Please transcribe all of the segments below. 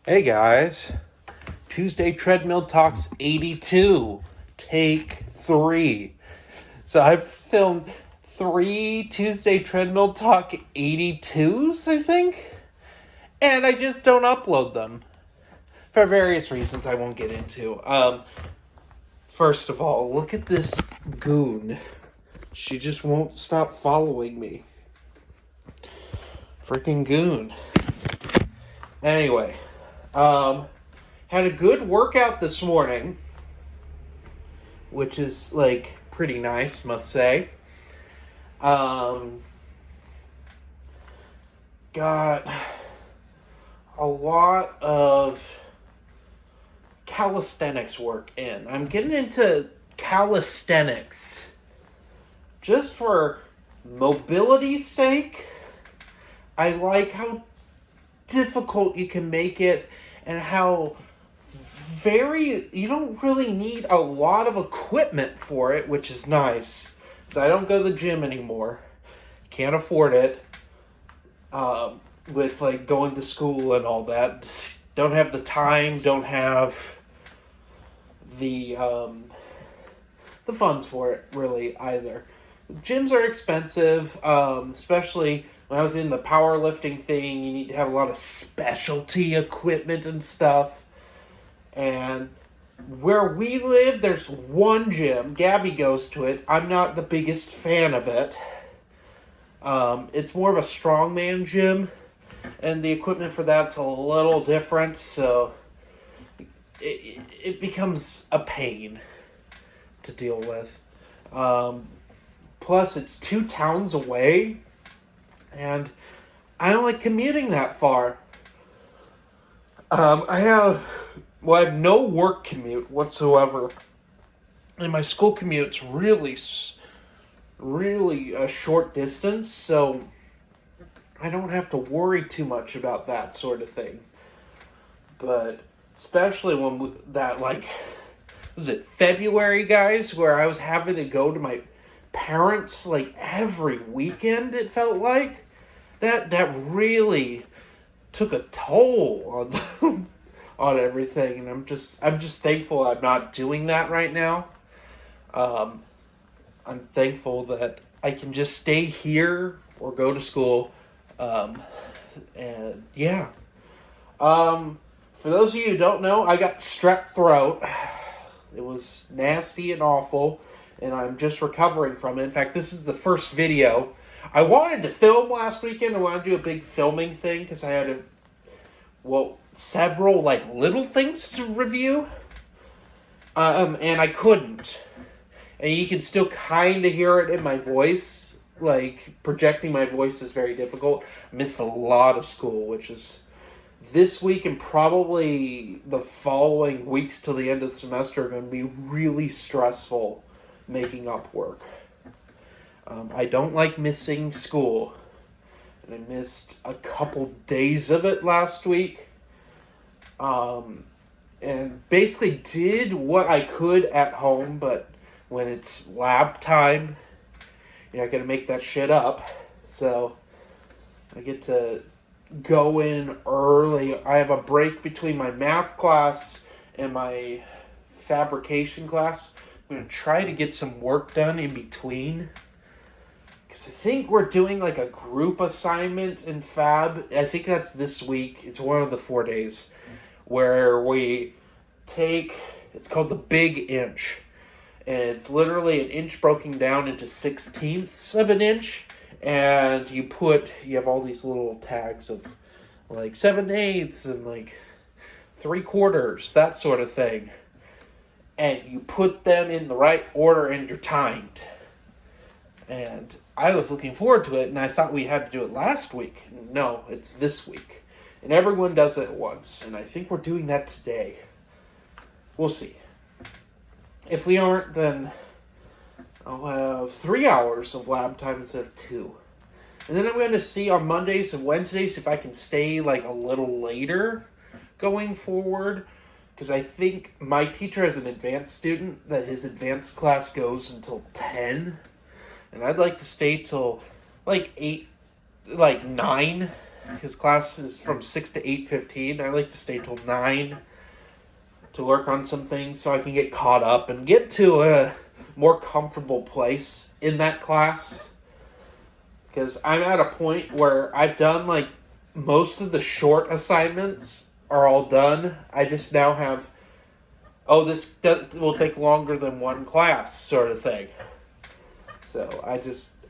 Hey guys, Tuesday Treadmill Talks 82, take 3. So I've filmed 3 Tuesday Treadmill Talk 82s, I think, and I just don't upload them for various reasons I won't get into. First of all, look at this goon. She just won't stop following me. Freaking goon. Anyway. Had a good workout this morning, which is, pretty nice, must say. Got a lot of calisthenics work in. I'm getting into calisthenics just for mobility's sake. I like how difficult you can make it and how you don't really need a lot of equipment for it, which is nice. So I don't go to the gym anymore. Can't afford it. With going to school and all that. Don't have the time, don't have the funds for it really either. Gyms are expensive, especially when I was in the powerlifting thing. You need to have a lot of specialty equipment and stuff. And where we live, there's one gym. Gabby goes to it. I'm not the biggest fan of it. It's more of a strongman gym, and the equipment for that's a little different, so it becomes a pain to deal with. Plus, it's 2 towns away, and I don't like commuting that far. I have no work commute whatsoever, and my school commute's really a short distance, so I don't have to worry too much about that sort of thing. But especially when was it February, guys, where I was having to go to my parents every weekend, it felt like. That really took a toll on everything, and I'm just thankful I'm not doing that right now. I'm thankful that I can just stay here or go to school. And yeah. For those of you who don't know, I got strep throat. It was nasty and awful, and I'm just recovering from it. In fact, this is the first video. I wanted to film last weekend. I wanted to do a big filming thing because I had several little things to review. And I couldn't. And you can still kind of hear it in my voice. Projecting my voice is very difficult. I missed a lot of school, which is this week and probably the following weeks till the end of the semester are going to be really stressful making up work. I don't like missing school. And I missed a couple days of it last week. And basically did what I could at home, but when it's lab time, you're not going to make that shit up. So I get to go in early. I have a break between my math class and my fabrication class. I'm going to try to get some work done in between. Because I think we're doing a group assignment in Fab. I think that's this week. It's one of the 4 days where we take, it's called the Big Inch. And it's literally an inch broken down into 16ths of an inch. And you have all these little tags of 7/8 and 3/4, that sort of thing. And you put them in the right order and you're timed. And I was looking forward to it, and I thought we had to do it last week. No, it's this week. And everyone does it at once. And I think we're doing that today. We'll see. If we aren't, then I'll have 3 hours of lab time instead of 2. And then I'm going to see on Mondays and Wednesdays if I can stay a little later going forward. Because I think my teacher has an advanced student that his advanced class goes until 10. And I'd like to stay till 8, 9 His class is from 6 to 8:15. I like to stay till 9 to work on some things so I can get caught up and get to a more comfortable place in that class. Because I'm at a point where I've done, like, most of the short assignments are all done. I just now have, this will take longer than one class sort of thing. So I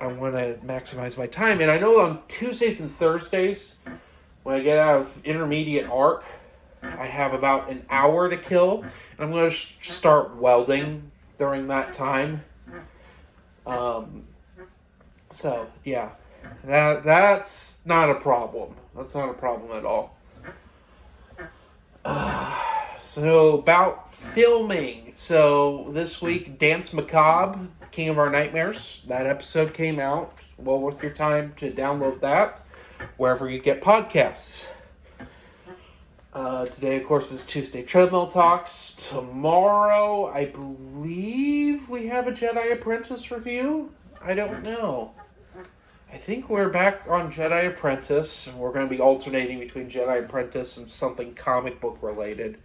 want to maximize my time. And I know on Tuesdays and Thursdays, when I get out of intermediate arc, I have about an hour to kill. And I'm going to start welding during that time. So, yeah. That's not a problem. That's not a problem at all. So, about filming. So, this week, Dance Macabre, King of Our Nightmares. That episode came out. Well worth your time to download that wherever you get podcasts. Today, of course, is Tuesday Treadmill Talks. Tomorrow, I believe we have a Jedi Apprentice review. I don't know. I think we're back on Jedi Apprentice, and we're going to be alternating between Jedi Apprentice and something comic book related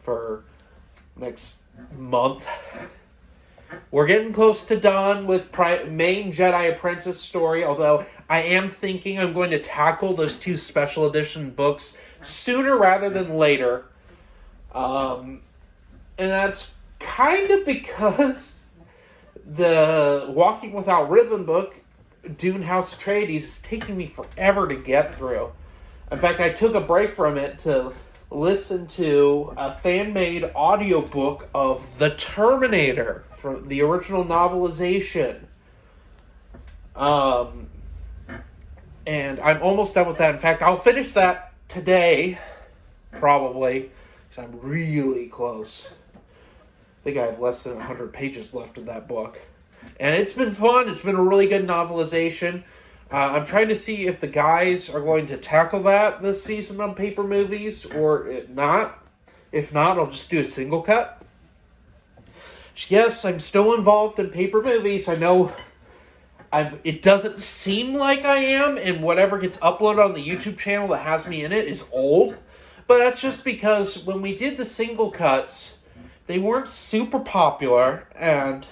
for next month. We're getting close to done with main Jedi Apprentice story, although I am thinking I'm going to tackle those 2 special edition books sooner rather than later. And that's kind of because the Walking Without Rhythm book, Dune House Atreides, is taking me forever to get through. In fact, I took a break from it to listen to a fan-made audiobook of The Terminator from the original novelization. And I'm almost done with that. In fact, I'll finish that today, probably, because I'm really close. I think I have less than 100 pages left of that book. And it's been fun. It's been a really good novelization. I'm trying to see if the guys are going to tackle that this season on Paper Movies or not. If not, I'll just do a single cut. Yes, I'm still involved in Paper Movies. I know it doesn't seem like I am, and whatever gets uploaded on the YouTube channel that has me in it is old. But that's just because when we did the single cuts, they weren't super popular, and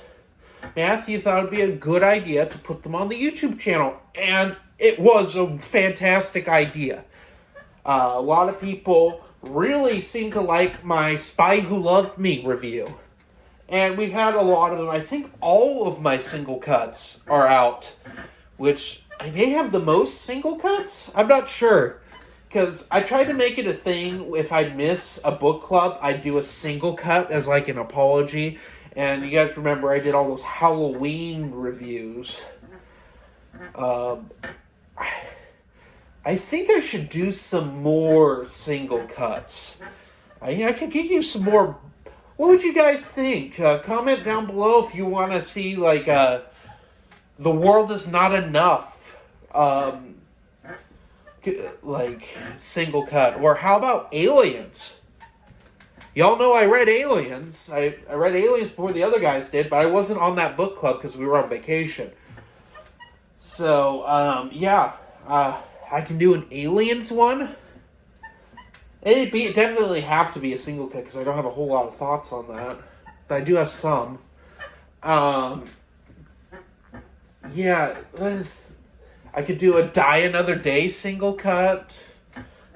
Matthew thought it would be a good idea to put them on the YouTube channel, and it was a fantastic idea. A lot of people really seem to like my Spy Who Loved Me review, and we've had a lot of them. I think all of my single cuts are out, which I may have the most single cuts. I'm not sure, because I tried to make it a thing. If I miss a book club, I'd do a single cut as like an apology. And you guys remember I did all those Halloween reviews. I think I should do some more single cuts. I could give you some more. What would you guys think? Comment down below if you want to see, like, The World Is Not Enough, like, single cut. Or how about Aliens? Y'all know I read Aliens. I read Aliens before the other guys did, but I wasn't on that book club because we were on vacation. So, I can do an Aliens one. It'd definitely have to be a single cut because I don't have a whole lot of thoughts on that. But I do have some. I could do a Die Another Day single cut.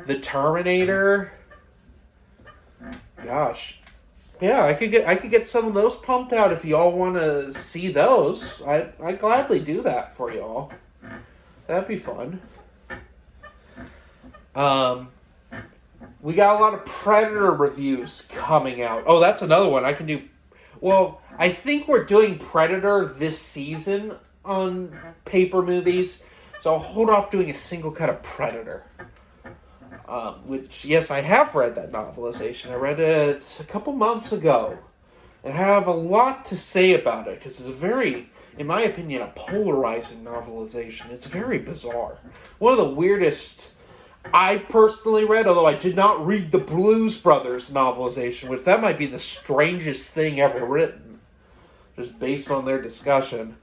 The Terminator. Gosh. Yeah, I could get some of those pumped out if y'all want to see those. I'd gladly do that for y'all. That'd be fun. We got a lot of Predator reviews coming out. Oh, that's another one I can do. Well, I think we're doing Predator this season on Paper Movies, so I'll hold off doing a single cut of Predator. Which, yes, I have read that novelization. I read it a couple months ago. And I have a lot to say about it, because it's a very, in my opinion, a polarizing novelization. It's very bizarre. One of the weirdest I personally read, although I did not read the Blues Brothers novelization, which that might be the strangest thing ever written, just based on their discussion.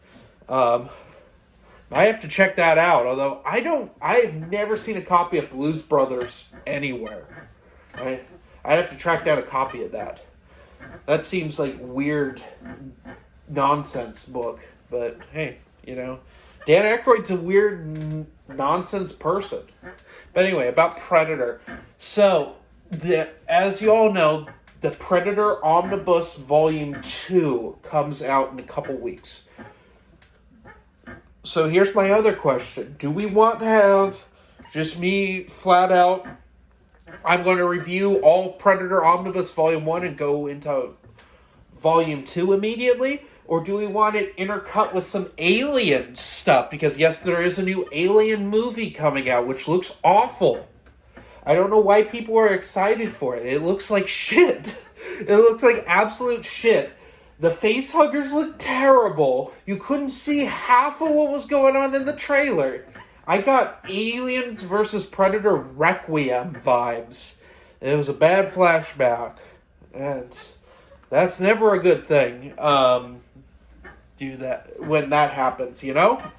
I have to check that out. Although I've never seen a copy of Blues Brothers anywhere. I'd have to track down a copy of that. That seems like weird nonsense book. But hey, Dan Aykroyd's a weird nonsense person. But anyway, about Predator. So, as you all know, the Predator Omnibus Volume 2 comes out in a couple weeks. So here's my other question. Do we want to have just me flat out, I'm going to review all of Predator Omnibus Volume 1 and go into Volume 2 immediately? Or do we want it intercut with some Alien stuff? Because yes, there is a new Alien movie coming out, which looks awful. I don't know why people are excited for it. It looks like shit. It looks like absolute shit. The facehuggers look terrible. You couldn't see half of what was going on in the trailer. I got Aliens vs. Predator Requiem vibes. It was a bad flashback. And that's never a good thing. Do that when that happens, Yeah.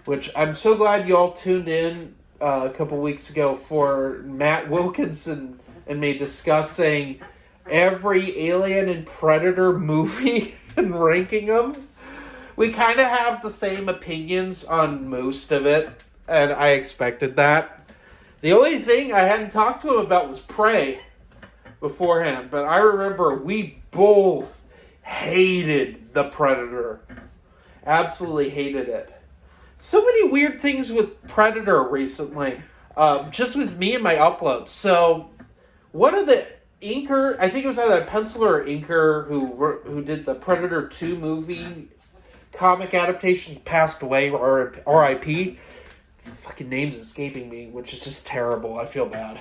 Which I'm so glad you all tuned in a couple weeks ago for Matt Wilkinson and me discussing every Alien and Predator movie and ranking them. We kind of have the same opinions on most of it, and I expected that. The only thing I hadn't talked to him about was Prey beforehand, but I remember we both hated the Predator. Absolutely hated it. So many weird things with Predator recently, just with me and my uploads. So, one of the inker, I think it was either a penciler or inker who did the Predator 2 movie comic adaptation, passed away, or R.I.P. Fucking name's escaping me, which is just terrible. I feel bad.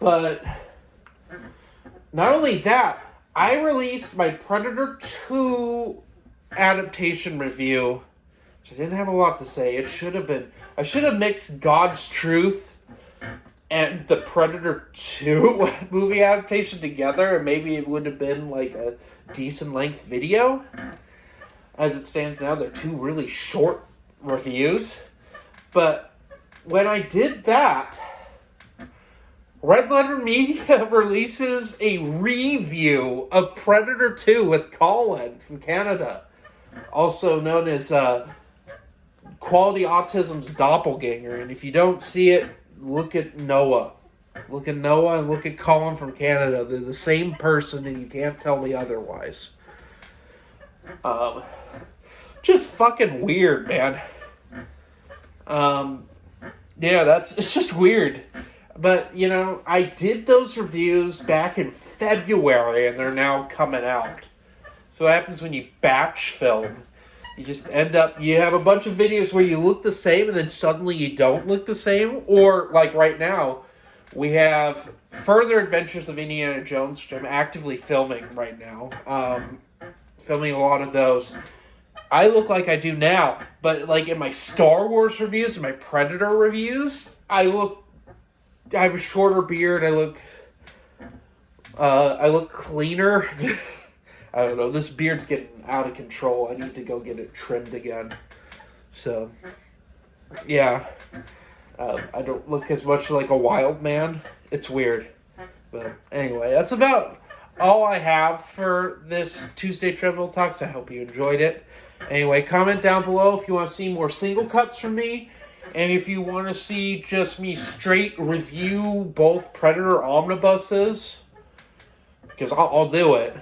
But not only that, I released my Predator 2 adaptation review, which I didn't have a lot to say. It should have been. I should have mixed God's Truth and the Predator 2 movie adaptation together, and maybe it would have been like a decent length video. As it stands now, they're two really short reviews. But when I did that, Red Letter Media releases a review of Predator 2 with Colin from Canada, also known as Quality Autism's doppelganger. And if you don't see it, look at Noah. Look at Noah and look at Colin from Canada. They're the same person, and you can't tell me otherwise. Just fucking weird, man. It's just weird. But, I did those reviews back in February, and they're now coming out. So what happens when you batch film? You just end up, you have a bunch of videos where you look the same, and then suddenly you don't look the same. Or, like right now, we have Further Adventures of Indiana Jones, which I'm actively filming right now. Filming a lot of those. I look like I do now, but like in my Star Wars reviews and my Predator reviews, I have a shorter beard. I look cleaner. I don't know. This beard's getting out of control. I need to go get it trimmed again. So, yeah. I don't look as much like a wild man. It's weird. But anyway, that's about all I have for this Tuesday Treadmill Talks. I hope you enjoyed it. Anyway, comment down below if you want to see more single cuts from me. And if you want to see just me straight review both Predator omnibuses, because I'll do it.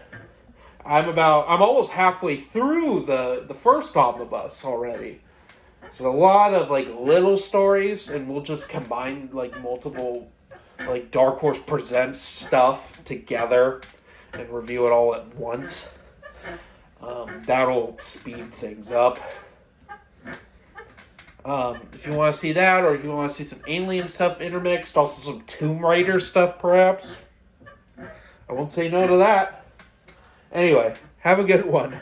I'm almost halfway through the first omnibus already. So a lot of like little stories, and we'll just combine like multiple like Dark Horse Presents stuff together and review it all at once. That'll speed things up. If you want to see that, or if you want to see some Alien stuff intermixed, also some Tomb Raider stuff perhaps, I won't say no to that. Anyway, have a good one.